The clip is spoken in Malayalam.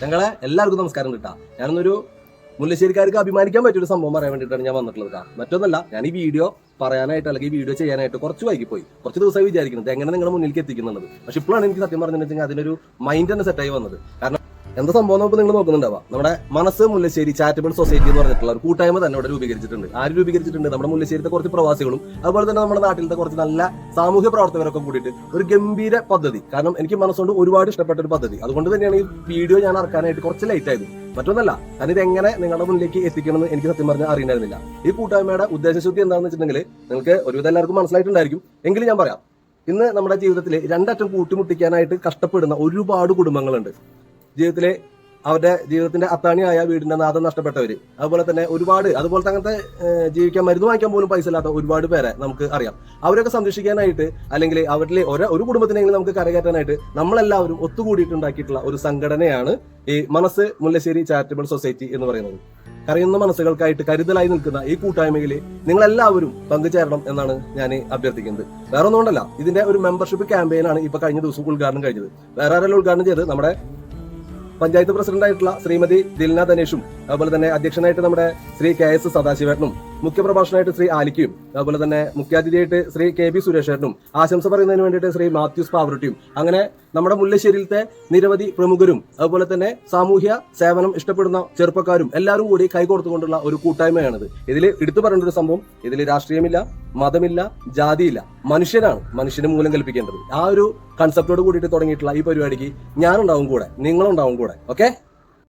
ഞങ്ങളെ എല്ലാവർക്കും നമസ്കാരം കിട്ടാം. ഞാനൊന്നൊരു മുല്ലശ്ശേരിക്കാർക്ക് അഭിമാനിക്കാൻ പറ്റിയൊരു സംഭവം പറയാൻ വേണ്ടിയിട്ടാണ് ഞാൻ വന്നിട്ടുള്ളത്. മറ്റൊന്നല്ല, ഞാൻ ഈ വീഡിയോ പറയാനായിട്ട് അല്ലെങ്കിൽ ഈ വീഡിയോ ചെയ്യാനായിട്ട് കുറച്ച് വൈകിപ്പോയി. കുറച്ച് ദിവസമായി വിചാരിക്കുന്നത് എങ്ങനെ നിങ്ങളുടെ മുന്നിലേക്ക് എത്തിക്കുന്നുള്ളത്. പക്ഷെ ഇപ്പോഴാണ് എനിക്ക് സത്യം പറഞ്ഞിട്ടുണ്ടെങ്കിൽ അതിനൊരു മൈൻഡ് തന്നെ സെറ്റായി വന്നത്. കാരണം എന്താ സംഭവം നമുക്ക് നിങ്ങൾ നോക്കുന്നുണ്ടാവാം. നമ്മുടെ മനസ്സ് മുല്ലശ്ശേരി ചാരിറ്റബിൾ സൊസൈറ്റി എന്ന് പറഞ്ഞിട്ടുള്ള ഒരു കൂട്ടായ്മ തന്നെ ഇവിടെ രൂപീകരിച്ചിട്ടുണ്ട്. ആര് രൂപീകരിച്ചിട്ടുണ്ട്? നമ്മുടെ മുല്ലശ്ശേരിത്തെ കുറച്ച് പ്രവാസികളും അതുപോലെ തന്നെ നമ്മുടെ നാട്ടിലത്തെ കുറച്ച് നല്ല സാമൂഹ്യ പ്രവർത്തകരൊക്കെ കൂടിയിട്ട് ഒരു ഗംഭീര പദ്ധതി. കാരണം എനിക്ക് മനസ്സുകൊണ്ട് ഒരുപാട് ഇഷ്ടപ്പെട്ട ഒരു പദ്ധതി. അതുകൊണ്ട് തന്നെയാണ് ഈ വീഡിയോ ഞാൻ ഇറക്കാനായിട്ട് കുറച്ച് ലേറ്റ് ആയത്. മറ്റൊന്നല്ല, കാരണം ഇതെങ്ങനെ നിങ്ങളുടെ മുന്നിലേക്ക് എത്തിക്കണമെന്ന് എനിക്ക് സത്യം പറഞ്ഞാൽ അറിയണ്ടായിരുന്നില്ല. ഈ കൂട്ടായ്മയുടെ ഉദ്ദേശശുദ്ധി എന്താണെന്ന് വെച്ചിട്ടുണ്ടെങ്കിൽ നിങ്ങൾക്ക് ഒരുവിധം എല്ലാവർക്കും മനസ്സിലായിട്ടുണ്ടായിരിക്കും. എങ്കിലും ഞാൻ പറയാം. ഇന്ന് നമ്മുടെ ജീവിതത്തിൽ രണ്ടറ്റം കൂട്ടിമുട്ടിക്കാനായിട്ട് കഷ്ടപ്പെടുന്ന ഒരുപാട് കുടുംബങ്ങളുണ്ട്. ജീവിതത്തിലെ അവരുടെ ജീവിതത്തിന്റെ അത്താണിയായ വീടിന്റെ നാഥം നഷ്ടപ്പെട്ടവര്, അതുപോലെ തന്നെ അതുപോലത്തെ അങ്ങനത്തെ ജീവിക്കാൻ മരുന്ന് വാങ്ങിക്കാൻ പോലും പൈസ ഇല്ലാത്ത ഒരുപാട് പേരെ നമുക്ക് അറിയാം. അവരൊക്കെ സംരക്ഷിക്കാനായിട്ട് അല്ലെങ്കിൽ അവരിലെ ഒരു കുടുംബത്തിനെങ്കിലും നമുക്ക് കരകയറ്റാനായിട്ട് നമ്മളെല്ലാവരും ഒത്തുകൂടിയിട്ടുണ്ടാക്കിയിട്ടുള്ള ഒരു സംഘടനയാണ് ഈ മനസ്സ് മുല്ലശ്ശേരി ചാരിറ്റബിൾ സൊസൈറ്റി എന്ന് പറയുന്നത്. കരയുന്ന മനസ്സുകൾക്കായിട്ട് കരുതലായി നിൽക്കുന്ന ഈ കൂട്ടായ്മയിൽ നിങ്ങളെല്ലാവരും പങ്കുചേരണം എന്നാണ് ഞാൻ അഭ്യർത്ഥിക്കുന്നത്. വേറെ ഒന്നുകൊണ്ടല്ല, ഇതിന്റെ ഒരു മെമ്പർഷിപ്പ് ക്യാമ്പയിനാണ് ഇപ്പൊ കഴിഞ്ഞ ദിവസം ഉദ്ഘാടനം കഴിഞ്ഞത്. വേറെ ആരെല്ലാം ഉദ്ഘാടനം ചെയ്ത് നമ്മുടെ പഞ്ചായത്ത് പ്രസിഡന്റായിട്ടുള്ള ശ്രീമതി ദിൽന ധനേഷും അതുപോലെ തന്നെ അധ്യക്ഷനായിട്ട് നമ്മുടെ ശ്രീ KS സദാശിവേട്ടനും മുഖ്യപ്രഭാഷണമായിട്ട് ശ്രീ ആലിക്കയും അതുപോലെ തന്നെ മുഖ്യാതിഥിയായിട്ട് ശ്രീ KB സുരേഷേട്ടനും ആശംസ പറയുന്നതിന് വേണ്ടിയിട്ട് ശ്രീ മാത്യൂസ് പാവറട്ടിയും അങ്ങനെ നമ്മുടെ മുല്ലശ്ശേരിയിലത്തെ നിരവധി പ്രമുഖരും അതുപോലെ തന്നെ സാമൂഹ്യ സേവനം ഇഷ്ടപ്പെടുന്ന ചെറുപ്പക്കാരും എല്ലാവരും കൂടി കൈകോർത്തുകൊണ്ടുള്ള ഒരു കൂട്ടായ്മയാണിത്. ഇതിൽ എടുത്തു പറയേണ്ട ഒരു സംഭവം, ഇതിൽ രാഷ്ട്രീയമില്ല, മതമില്ല, ജാതിയില്ല, മനുഷ്യനാണ് മനുഷ്യന് മൂലം കൽപ്പിക്കേണ്ടത്. ആ ഒരു കൺസെപ്റ്റോട് കൂടിയിട്ട് തുടങ്ങിയിട്ടുള്ള ഈ പരിപാടിക്ക് ഞാനുണ്ടാവും കൂടെ, നിങ്ങളുണ്ടാവും കൂടെ. ഓക്കെ.